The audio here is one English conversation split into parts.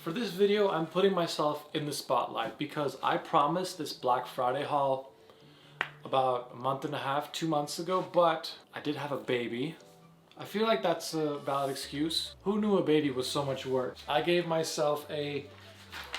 For this video, I'm putting myself in the spotlight because I promised this Black Friday haul about a month and a half, 2 months ago, but I did have a baby. I feel like that's a valid excuse. Who knew a baby was so much work? I gave myself a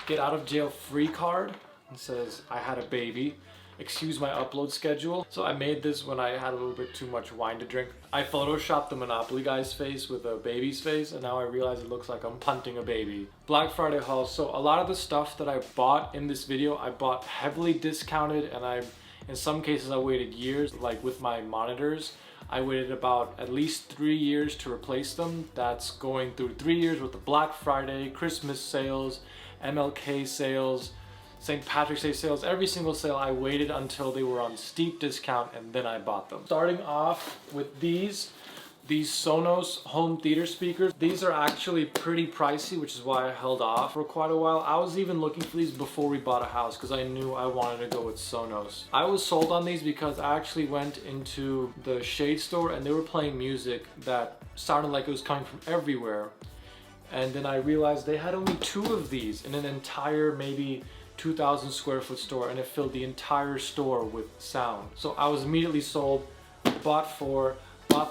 get out of jail free card. It says I had a baby. Excuse my upload schedule. So I made this when I had a little bit too much wine to drink. I photoshopped the Monopoly guy's face with a baby's face, and now I realize it looks like I'm punting a baby. Black Friday haul. So a lot of the stuff that I bought in this video, I bought heavily discounted, and in some cases I waited years. Like with my monitors, I waited about at least 3 years to replace them. That's going through 3 years with the Black Friday, Christmas sales, MLK sales, St. Patrick's Day sales. Every single sale I waited until they were on steep discount and then I bought them. Starting off with these Sonos home theater speakers. These are actually pretty pricey, which is why I held off for quite a while. I was even looking for these before we bought a house because I knew I wanted to go with Sonos. I was sold on these because I actually went into the Shade store and they were playing music that sounded like it was coming from everywhere. And then I realized they had only 2 of these in an entire maybe 2,000 square foot store, and it filled the entire store with sound. So I was immediately sold, bought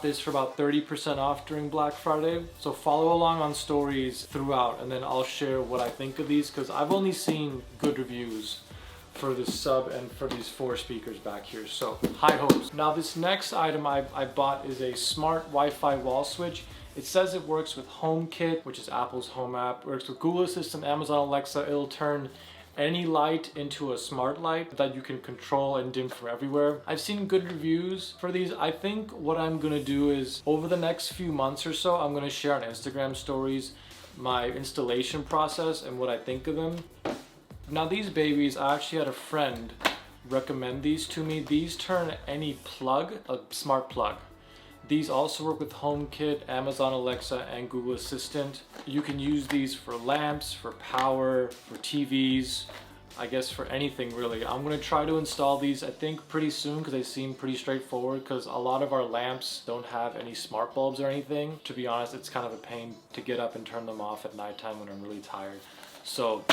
this for about 30% off during Black Friday. So follow along on stories throughout, and then I'll share what I think of these because I've only seen good reviews for this sub and for these 4 speakers back here. So high hopes. Now this next item I bought is a smart Wi-Fi wall switch. It says it works with HomeKit, which is Apple's home app. It works with Google Assistant, Amazon Alexa. It'll turn any light into a smart light that you can control and dim from everywhere. I've seen good reviews for these. I think what I'm gonna do is over the next few months or so, I'm gonna share on Instagram stories my installation process and what I think of them. Now these babies, I actually had a friend recommend these to me. These turn any plug, a smart plug. These also work with HomeKit, Amazon Alexa, and Google Assistant. You can use these for lamps, for power, for TVs, I guess for anything really. I'm gonna try to install these I think pretty soon because they seem pretty straightforward because a lot of our lamps don't have any smart bulbs or anything. To be honest, it's kind of a pain to get up and turn them off at nighttime when I'm really tired. So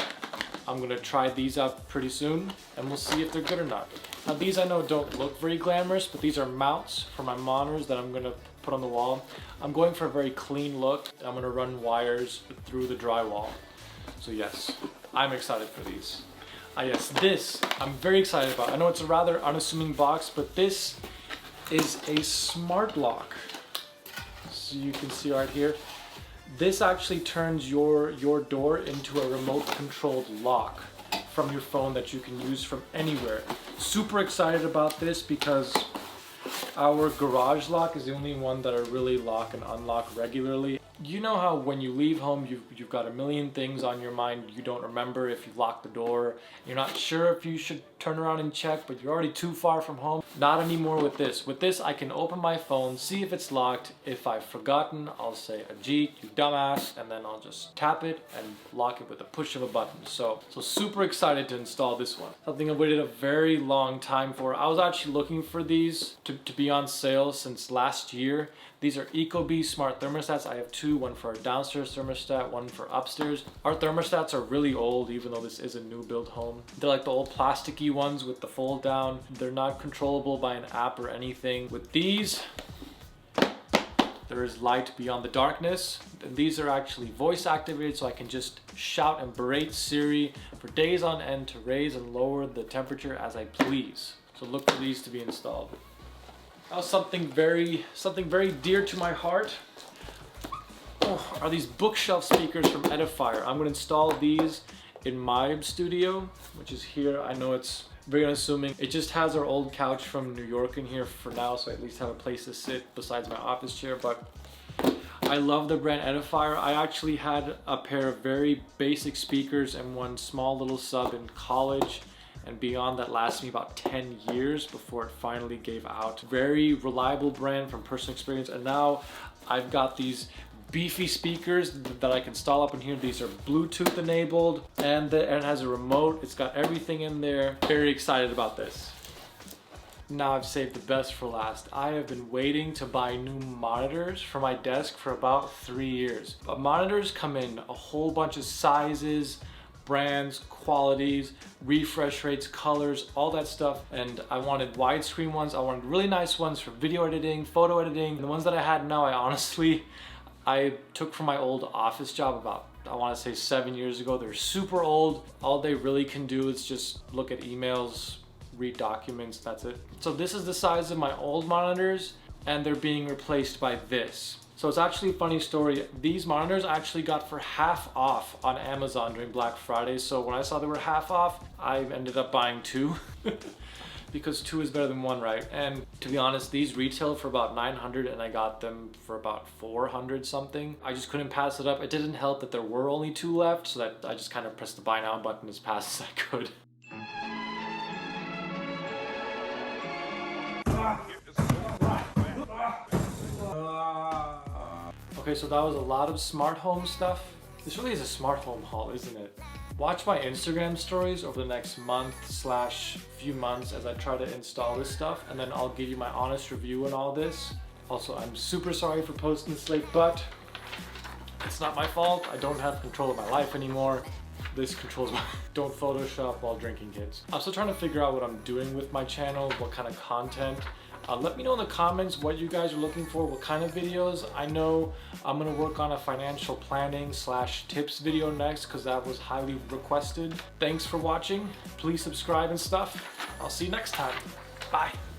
I'm gonna try these out pretty soon and we'll see if they're good or not. Now these I know don't look very glamorous, but these are mounts for my monitors that I'm gonna put on the wall. I'm going for a very clean look. I'm gonna run wires through the drywall. So yes, I'm excited for these. Yes, this I'm very excited about. I know it's a rather unassuming box, but this is a smart lock. So you can see right here. This actually turns your door into a remote controlled lock from your phone that you can use from anywhere. Super excited about this because our garage lock is the only one that I really lock and unlock regularly. You know how when you leave home, you've got a million things on your mind you don't remember if you lock the door. You're not sure if you should turn around and check, but you're already too far from home. Not anymore with this. With this, I can open my phone, see if it's locked. If I've forgotten, I'll say, Ajit, you dumbass, and then I'll just tap it and lock it with a push of a button. So super excited to install this one. Something I waited a very long time for. I was actually looking for these to be on sale since last year. These are Ecobee smart thermostats. I have 2, one for our downstairs thermostat, one for upstairs. Our thermostats are really old, even though this is a new build home. They're like the old plasticky ones with the fold down. They're not controllable by an app or anything. With these, there is light beyond the darkness. And these are actually voice activated, so I can just shout and berate Siri for days on end to raise and lower the temperature as I please. So look for these to be installed. Now something very dear to my heart are these bookshelf speakers from Edifier. I'm gonna install these in my studio, which is here. I know it's very unassuming. It just has our old couch from New York in here for now, so I at least have a place to sit besides my office chair, but I love the brand Edifier. I actually had a pair of very basic speakers and one small little sub in college. And beyond that lasted me about 10 years before it finally gave out. Very reliable brand from personal experience. And now I've got these beefy speakers that I can install up in here. These are Bluetooth enabled and it has a remote. It's got everything in there. Very excited about this. Now I've saved the best for last. I have been waiting to buy new monitors for my desk for about 3 years. But monitors come in a whole bunch of sizes, brands, qualities, refresh rates, colors, all that stuff. And I wanted widescreen ones. I wanted really nice ones for video editing, photo editing. And the ones that I had now, I took from my old office job about, I want to say 7 years ago. They're super old. All they really can do is just look at emails, read documents, that's it. So this is the size of my old monitors, and they're being replaced by this. So it's actually a funny story. These monitors I actually got for half off on Amazon during Black Friday. So when I saw they were half off, I ended up buying 2 because 2 is better than 1, right? And to be honest, these retail for about 900 and I got them for about 400 something. I just couldn't pass it up. It didn't help that there were only 2 left, so that I just kind of pressed the buy now button as fast as I could. Okay, so that was a lot of smart home stuff. This really is a smart home haul, isn't it? Watch my Instagram stories over the next month/few months as I try to install this stuff, and then I'll give you my honest review on all this. Also, I'm super sorry for posting this late, but it's not my fault. I don't have control of my life anymore. This controls my... Don't Photoshop while drinking, kids. I'm still trying to figure out what I'm doing with my channel, what kind of content. Let me know in the comments what you guys are looking for, what kind of videos. I know I'm gonna work on a financial planning / tips video next because that was highly requested. Thanks for watching. Please subscribe and stuff. I'll see you next time. Bye.